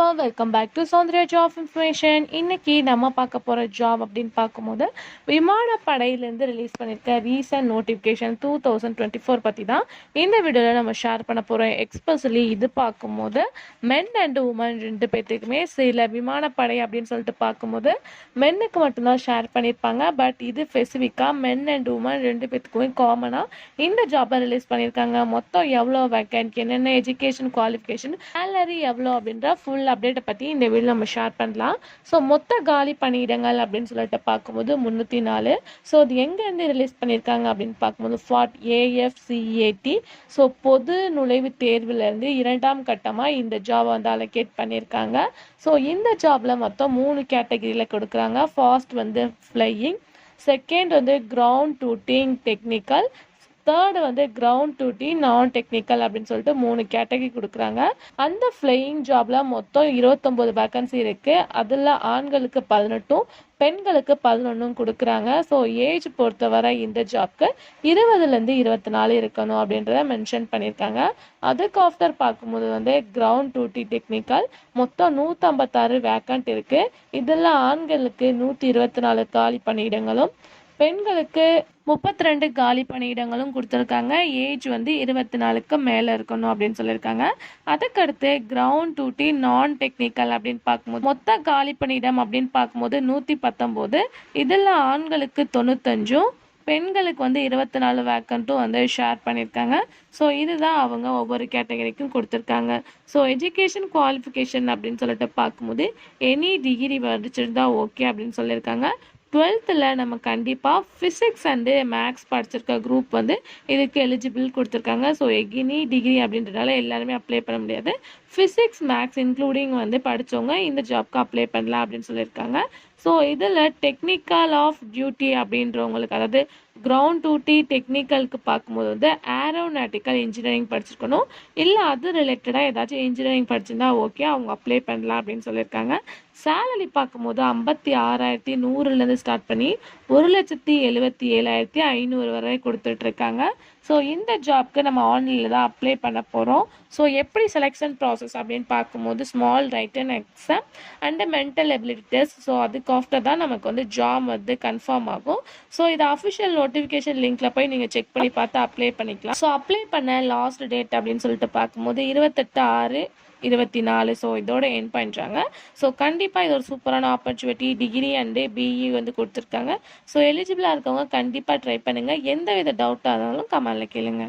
Hello welcome back to Soundarya job information. இன்னைக்கு நம்ம பார்க்க போகிற ஜாப் அப்படின்னு பார்க்கும்போது விமானப்படையிலேருந்து ரிலீஸ் பண்ணியிருக்க ரீசன்ட் நோட்டிஃபிகேஷன் 2024 பற்றி தான் இந்த வீடியோவில் நம்ம ஷேர் பண்ண போகிறோம். எக்ஸ்பெஷலி இது பார்க்கும்போது மென் அண்ட் உமன் ரெண்டு பேர்த்துக்குமே சில விமானப்படை அப்படின்னு சொல்லிட்டு பார்க்கும்போது மென்னுக்கு மட்டும்தான் ஷேர் பண்ணியிருப்பாங்க. பட் இது ஸ்பெசிஃபிக்காக மென் அண்ட் உமன் ரெண்டு பேர்த்துக்குமே காமனாக இந்த ஜாப்பை ரிலீஸ் பண்ணியிருக்காங்க. மொத்தம் எவ்வளோ வேக்கன்ட், என்னென்ன எஜுகேஷன் குவாலிஃபிகேஷன், சேலரி எவ்வளோ அப்படின்ற ஃபுல் அப்டேட்டை பற்றி இந்த வீடியோ நம்ம ஷேர் பண்ணலாம். ஸோ மொத்த காலி பணியிடங்கள் அப்படின்னு சொல்லிட்டு பார்க்கும்போது 304. ஸோ அது எங்கேருந்து ரிலீஸ் பண்ணியிருக்காங்க அப்படின்னு பார்க்கும்போது AFCAT. ஸோ பொது நுழைவுத் தேர்விலேருந்து 2ஆம் கட்டமாக இந்த ஜாப் வந்து அலோகேட் பண்ணியிருக்காங்க. ஸோ இந்த ஜாபில் மொத்தம் 3 கேட்டகரியில் கொடுக்குறாங்க. ஃபர்ஸ்ட் வந்து ஃப்ளையிங், செகண்ட் வந்து கிரவுண்ட் டூட்டிங் டெக்னிக்கல், தேர்டு வந்து கிரவுண்ட் டூட்டி நான் டெக்னிக்கல் அப்படின்னு சொல்லிட்டு 3 கேட்டகரி கொடுக்குறாங்க. அந்த ஃப்ளையிங் ஜாப்ல மொத்தம் 29 வேக்கன்சி இருக்கு. அதில் ஆண்களுக்கு 18, பெண்களுக்கு 11 கொடுக்குறாங்க. ஸோ ஏஜ் பொறுத்தவரை இந்த ஜாப்க்கு 20லேருந்து 24 இருக்கணும் அப்படின்றத மென்ஷன் பண்ணியிருக்காங்க. அதுக்கு ஆஃப்டர் பார்க்கும்போது வந்து கிரவுண்ட் டூட்டி டெக்னிக்கல் மொத்தம் 156 வேக்கன்ட் இருக்கு. இதில் ஆண்களுக்கு 124 காலி பணியிடங்களும், பெண்களுக்கு 32 காலி பணியிடங்களும் கொடுத்துருக்காங்க. ஏஜ் வந்து 24க்கு மேலே இருக்கணும் அப்படின்னு சொல்லியிருக்காங்க. அதுக்கடுத்து கிரவுண்ட் டூட்டி நான் டெக்னிக்கல் அப்படின்னு பார்க்கும்போது மொத்த காலி பணியிடம் அப்படின்னு பார்க்கும்போது 119. இதில் ஆண்களுக்கு 95, பெண்களுக்கு வந்து 24 வேக்கண்ட்டும் வந்து ஷேர் பண்ணியிருக்காங்க. ஸோ இதுதான் அவங்க ஒவ்வொரு கேட்டகரிக்கும் கொடுத்துருக்காங்க. ஸோ எஜுகேஷன் குவாலிஃபிகேஷன் அப்படின்னு சொல்லிட்டு பார்க்கும்போது எனி டிகிரி படிச்சிருந்தா ஓகே அப்படின்னு சொல்லியிருக்காங்க. 12th நம்ம கண்டிப்பாக ஃபிசிக்ஸ் அண்டு மேக்ஸ் படிச்சிருக்க குரூப் வந்து இதுக்கு எலிஜிபிள் கொடுத்துருக்காங்க. ஸோ எனி டிகிரி அப்படின்றதால எல்லாருமே அப்ளை பண்ண முடியாது. ஃபிசிக்ஸ் மேக்ஸ் இன்க்ளூடிங் வந்து படித்தவங்க இந்த ஜாப்க்கு அப்ளை பண்ணலாம் அப்படின்னு சொல்லியிருக்காங்க. ஸோ இதில் டெக்னிக்கல் ஆஃப் டியூட்டி அப்படின்றவங்களுக்கு, அதாவது கிரவுண்ட் டியூட்டி டெக்னிக்கலுக்கு பார்க்கும்போது வந்து ஏரோநாட்டிக்கல் இன்ஜினியரிங் படிச்சிருக்கணும், இல்லை அது ரிலேட்டடாக ஏதாச்சும் இன்ஜினியரிங் படிச்சிருந்தா ஓகே, அவங்க அப்ளை பண்ணலாம் அப்படின்னு சொல்லியிருக்காங்க. சேலரி பார்க்கும்போது 56,100லேருந்து ஸ்டார்ட் பண்ணி 1,77,500 வரை கொடுத்துட்ருக்காங்க. ஸோ இந்த ஜாப்க்கு நம்ம ஆன்லைனில் தான் அப்ளை பண்ண போகிறோம். ஸோ எப்படி செலெக்ஷன் ப்ராசஸ் அப்படின்னு பார்க்கும்போது small written exam and mental ability test. So அதுக்கு ஆஃப்டர் தான் நமக்கு வந்து ஜாப் வந்து கன்ஃபார்ம் ஆகும். ஸோ இது அஃபிஷியல் நோட்டிஃபிகேஷன் லிங்க்கில் போய் நீங்கள் செக் பண்ணி பார்த்து அப்ளை பண்ணிக்கலாம். ஸோ அப்ளை பண்ண லாஸ்ட் டேட் அப்படின்னு சொல்லிட்டு பார்க்கும்போது 28/6/24. ஸோ இதோட என் பண்ணுறாங்க. ஸோ கண்டிப்பாக இது ஒரு சூப்பரான ஆப்பர்ச்சுனிட்டி. டிகிரி அண்டு பிஇ வந்து கொடுத்துருக்காங்க. ஸோ எலிஜிபிளாக இருக்கவங்க கண்டிப்பாக ட்ரை பண்ணுங்கள். எந்த வித டவுட்டாக இருந்தாலும் கமெண்ட்டில் கேளுங்க.